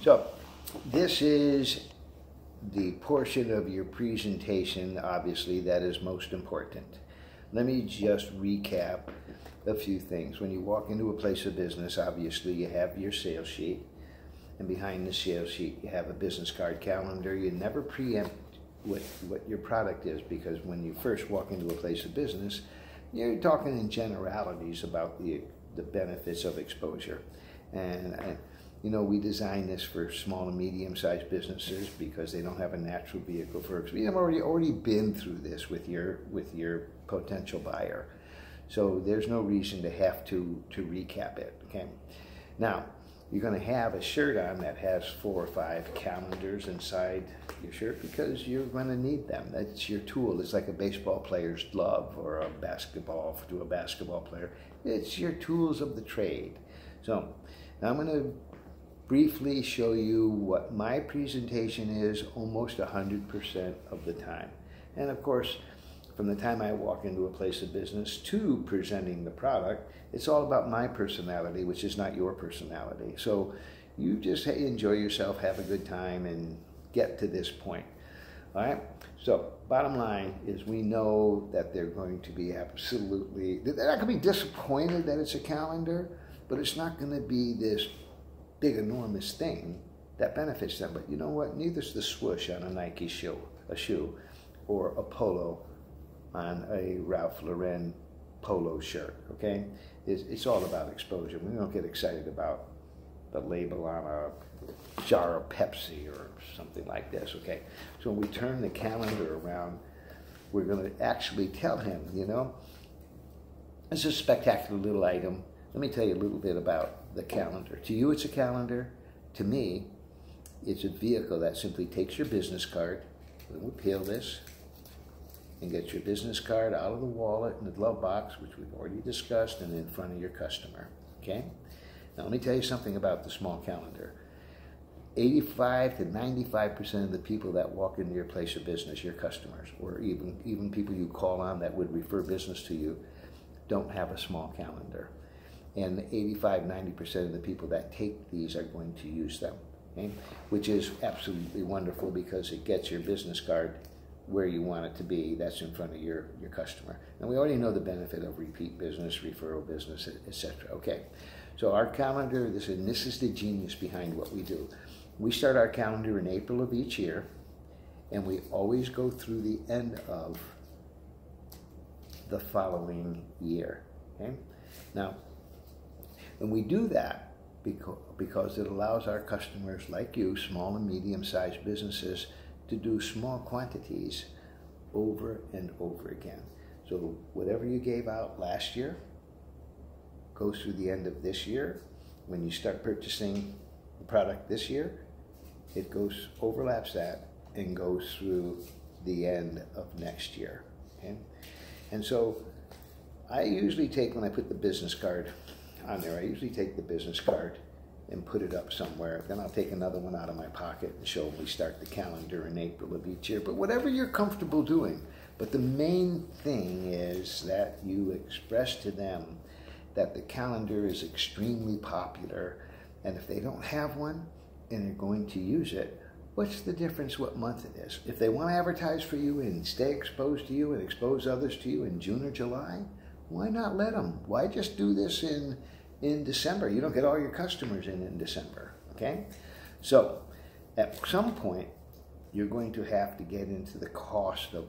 So this is the portion of your presentation, obviously, that is most important. Let me just recap a few things. When you walk into a place of business, obviously you have your sales sheet, and behind the sales sheet you have a business card calendar. You never preempt what your product is, because when you first walk into a place of business, you're talking in generalities about the benefits of exposure. And you know, we design this for small and medium-sized businesses because they don't have a natural vehicle for it. We have already been through this with your potential buyer, so there's no reason to have to recap it. Okay, now you're going to have a shirt on that has 4 or 5 calendars inside your shirt because you're going to need them. That's your tool. It's like a baseball player's glove or a basketball to a basketball player. It's your tools of the trade. So now I'm going to briefly show you what my presentation is almost 100% of the time. And of course, from the time I walk into a place of business to presenting the product, it's all about my personality, which is not your personality. So you just enjoy yourself, have a good time, and get to this point. All right? So bottom line is, we know that they're going to be absolutely, they're not going to be disappointed that it's a calendar, but it's not going to be this big enormous thing that benefits them. But you know what? Neither's the swoosh on a Nike shoe, or a polo on a Ralph Lauren polo shirt. Okay, it's all about exposure. We don't get excited about the label on a jar of Pepsi or something like this. Okay, so when we turn the calendar around, we're going to actually tell him, you know, it's a spectacular little item. Let me tell you a little bit about the calendar. To you, it's a calendar. To me, it's a vehicle that simply takes your business card. We'll peel this and get your business card out of the wallet in the glove box, which we've already discussed, and in front of your customer. Okay? Now, let me tell you something about the small calendar. 85 to 95% of the people that walk into your place of business, your customers, or even people you call on that would refer business to you, don't have a small calendar. And 85–90% of the people that take these are going to use them, okay? Which is absolutely wonderful, because it gets your business card where you want it to be. That's in front of your customer. And we already know the benefit of repeat business, referral business, etc. Okay, so our calendar, this is the genius behind what we do. We start our calendar in April of each year, and we always go through the end of the following year. Okay, now, and we do that because it allows our customers like you, small and medium-sized businesses, to do small quantities over and over again. So whatever you gave out last year goes through the end of this year. When you start purchasing the product this year, it overlaps that and goes through the end of next year. Okay? And so I usually take, when I put the business card on there, I usually take the business card and put it up somewhere. Then I'll take another one out of my pocket and show them we start the calendar in April of each year. But whatever you're comfortable doing. But the main thing is that you express to them that the calendar is extremely popular, and if they don't have one and they're going to use it, what's the difference what month it is? If they want to advertise for you and stay exposed to you and expose others to you in June or July, why not let them? Why just do this in December? You don't get all your customers in December, okay? So at some point, you're going to have to get into the cost of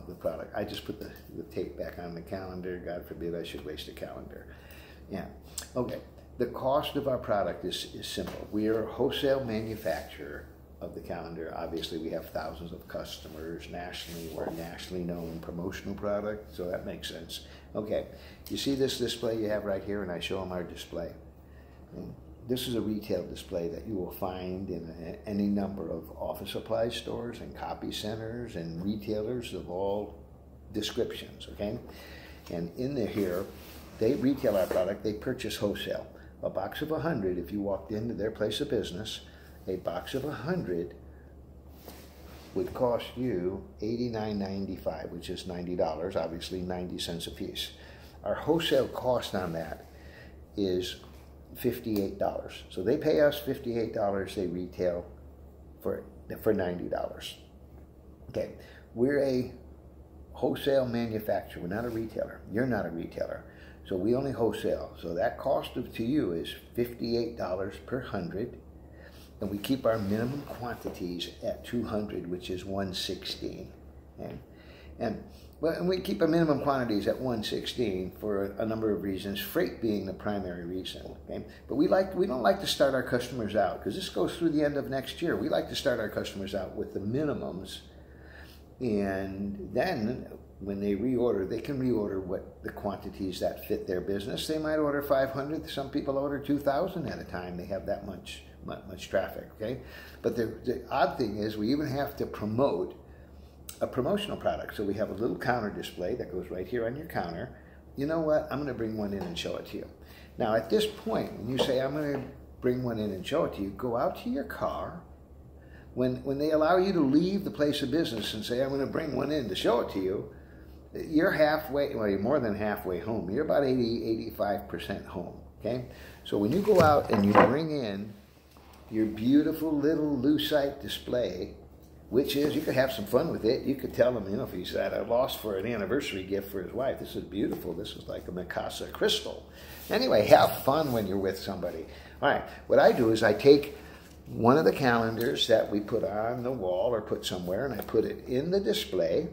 the product. I just put the tape back on the calendar. God forbid I should waste a calendar. Yeah, okay. The cost of our product is simple. We are a wholesale manufacturer of the calendar. Obviously, we have thousands of customers nationally. We're a nationally known promotional product, so that makes sense. Okay, you see this display you have right here, and I show them our display. And this is a retail display that you will find in any number of office supply stores and copy centers and retailers of all descriptions, okay? And in here, they retail our product, they purchase wholesale. A box of 100, if you walked into their place of business, a box of 100 would cost you $89.95, which is $90, obviously 90 cents a piece. Our wholesale cost on that is $58. So they pay us $58, they retail for $90. Okay, we're a wholesale manufacturer, we're not a retailer. You're not a retailer. So we only wholesale. So that cost to you is $58 per 100. And we keep our minimum quantities at 200, which is 116. Okay? And we keep our minimum quantities at 116 for a number of reasons, freight being the primary reason. Okay? But we don't like to start our customers out, because this goes through the end of next year. We like to start our customers out with the minimums, and then when they reorder, they can reorder what the quantities that fit their business. They might order 500. Some people order 2,000 at a time. They have that much traffic, okay? But the odd thing is we even have to promote a promotional product. So we have a little counter display that goes right here on your counter. You know what? I'm going to bring one in and show it to you. Now, at this point, when you say, I'm going to bring one in and show it to you, go out to your car. When they allow you to leave the place of business and say, I'm going to bring one in to show it to you, you're halfway, well, you're more than halfway home. You're about 85% home, okay? So when you go out and you bring in your beautiful little lucite display, which is, you could have some fun with it. You could tell him, if he's at a loss for an anniversary gift for his wife, this is beautiful. This is like a Mikasa crystal. Anyway, have fun when you're with somebody. All right, what I do is I take one of the calendars that we put on the wall or put somewhere, and I put it in the display.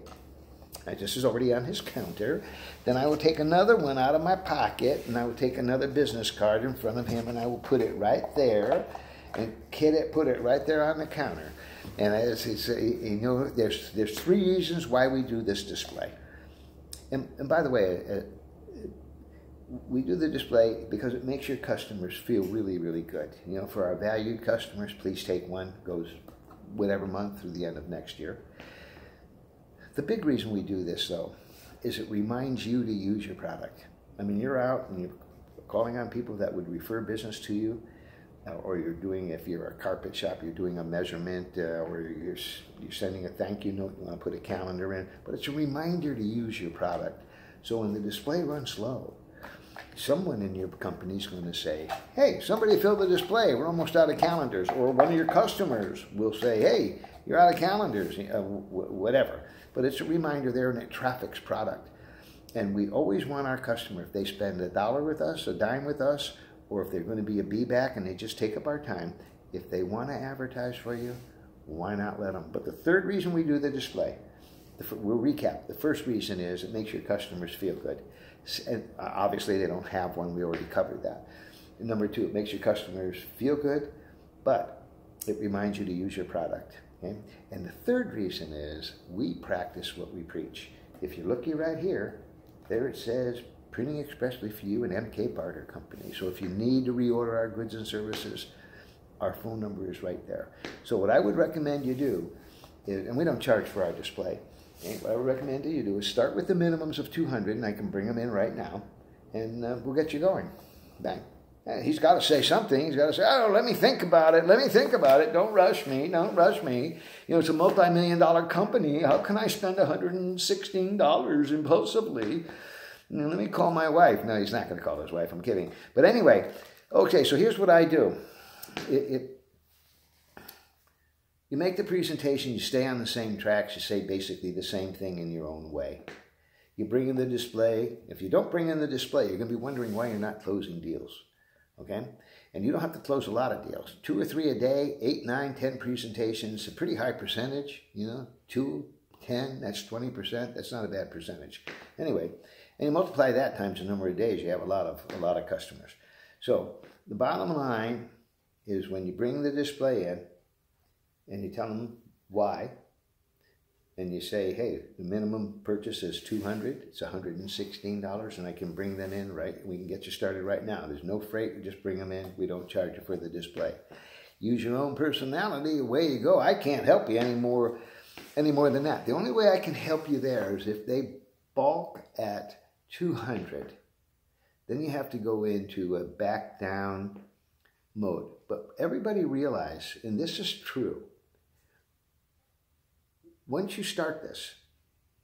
This is already on his counter. Then I will take another one out of my pocket, and I will take another business card in front of him, and I will put it right there, and put it right there on the counter. And as he say, there's 3 reasons why we do this display. And by the way, we do the display because it makes your customers feel really, really good. For our valued customers, please take one. Goes whatever month through the end of next year. The big reason we do this, though, is it reminds you to use your product. I mean, you're out and you're calling on people that would refer business to you, or you're doing, if you're a carpet shop, you're doing a measurement, or you're sending a thank you note, you want to put a calendar in, but it's a reminder to use your product. So when the display runs low, someone in your company is going to say, hey, somebody fill the display, we're almost out of calendars. Or one of your customers will say, hey, you're out of calendars, whatever. But it's a reminder there, and it traffics product. And we always want our customer, if they spend $1 with us, a dime with us, or if they're going to be a be-back and they just take up our time, if they want to advertise for you, why not let them? But the third reason we do the display, we'll recap. The first reason is it makes your customers feel good. And obviously, they don't have one. We already covered that. And number 2, it makes your customers feel good, but it reminds you to use your product. Okay? And the third reason is we practice what we preach. If you look right here, there it says, printing expressly for you, an MK Barter Company. So if you need to reorder our goods and services, our phone number is right there. So what I would recommend you do is, and we don't charge for our display, okay? What I would recommend you do is start with the minimums of 200, and I can bring them in right now, and we'll get you going. Bang. He's got to say something. He's got to say, oh, let me think about it. Let me think about it. Don't rush me. Don't rush me. It's a multi-million-dollar company. How can I spend $116 impulsively? Let me call my wife. No, he's not going to call his wife. I'm kidding. But anyway, okay, so here's what I do. You make the presentation. You stay on the same tracks. You say basically the same thing in your own way. You bring in the display. If you don't bring in the display, you're going to be wondering why you're not closing deals. Okay? And you don't have to close a lot of deals. 2 or 3 a day, 8, 9, 10 presentations, a pretty high percentage, 2, 10, that's 20%. That's not a bad percentage. Anyway, and you multiply that times the number of days, you have a lot of customers. So the bottom line is when you bring the display in and you tell them why, and you say, hey, the minimum purchase is $200, it's $116, and I can bring them in, right? We can get you started right now. There's no freight, we just bring them in. We don't charge you for the display. Use your own personality, away you go. I can't help you any more than that. The only way I can help you there is if they balk at 200, then you have to go into a back down mode. But everybody realize, and this is true, once you start this,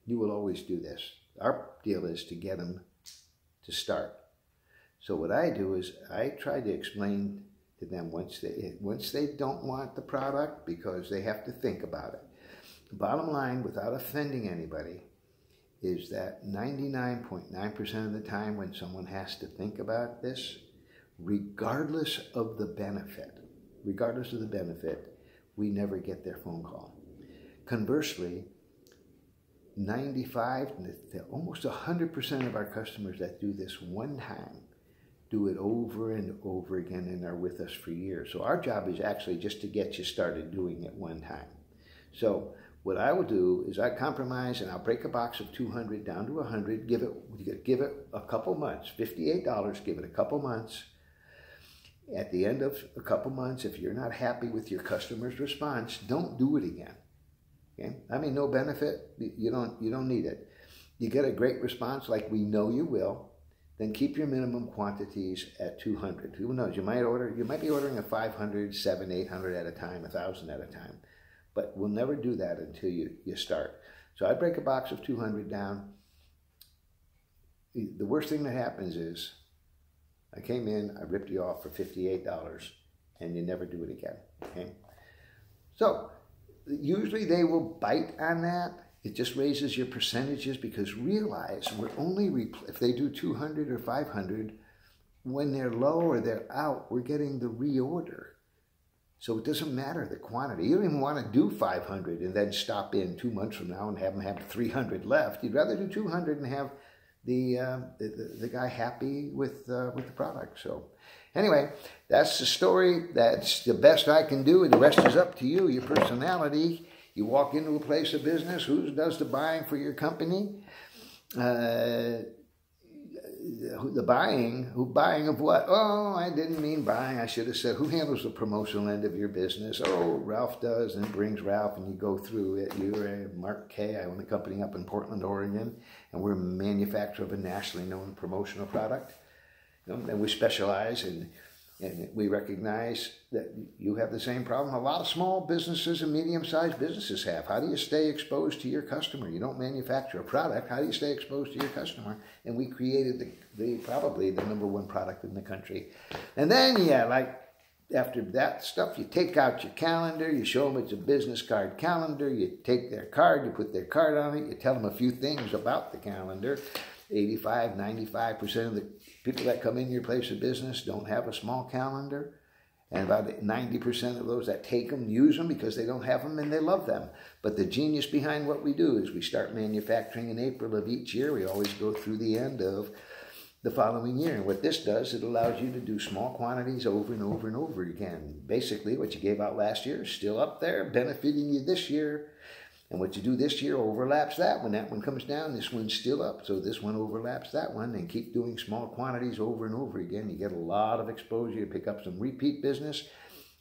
you will always do this. Our deal is to get them to start. So what I do is I try to explain to them once they don't want the product, because they have to think about it. The bottom line, without offending anybody, is that 99.9% of the time when someone has to think about this, regardless of the benefit, we never get their phone call. Conversely, 95 to almost 100% of our customers that do this one time do it over and over again and are with us for years. So our job is actually just to get you started doing it one time. So what I will do is I compromise and I'll break a box of 200 down to 100, give it a couple months, $58, give it a couple months. At the end of a couple months, if you're not happy with your customer's response, don't do it again. Okay? I mean, no benefit, you don't need it. You get a great response like we know you will, then keep your minimum quantities at 200. Who knows, you might be ordering a 500, 700, 800 at a time, 1,000 at a time. But we'll never do that until you start. So I break a box of 200 down. The worst thing that happens is I came in, I ripped you off for $58, and you never do it again. Okay? So usually they will bite on that. It just raises your percentages, because realize we're only, if they do 200 or 500, when they're low or they're out, we're getting the reorder. So it doesn't matter the quantity. You don't even want to do 500 and then stop in 2 months from now and have them have 300 left. You'd rather do 200 and have the guy happy with the product. So anyway, that's the story. That's the best I can do. The rest is up to you, your personality. You walk into a place of business, who does the buying for your company? The buying of what? Oh, I didn't mean buying. I should have said, who handles the promotional end of your business? Oh, Ralph does, and brings Ralph, and you go through it. You're Mark K. I own a company up in Portland, Oregon, and we're a manufacturer of a nationally known promotional product. And we specialize in. And we recognize that you have the same problem a lot of small businesses and medium-sized businesses have. How do you stay exposed to your customer? You don't manufacture a product. How do you stay exposed to your customer? And we created probably the #1 product in the country. And then, like after that stuff, you take out your calendar. You show them it's a business card calendar. You take their card. You put their card on it. You tell them a few things about the calendar. 85, 95% of the people that come in your place of business don't have a small calendar. And about 90% of those that take them use them because they don't have them and they love them. But the genius behind what we do is we start manufacturing in April of each year. We always go through the end of the following year. And what this does, it allows you to do small quantities over and over and over again. Basically, what you gave out last year is still up there, benefiting you this year. And what you do this year overlaps that. When that one comes down, this one's still up. So this one overlaps that one, and keep doing small quantities over and over again. You get a lot of exposure. You pick up some repeat business,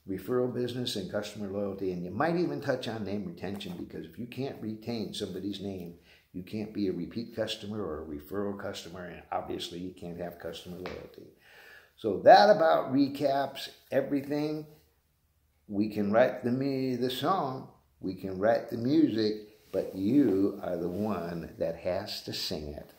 referral business, and customer loyalty. And you might even touch on name retention, because if you can't retain somebody's name, you can't be a repeat customer or a referral customer, and obviously you can't have customer loyalty. So that about recaps everything. We can write the song. We can write the music, but you are the one that has to sing it.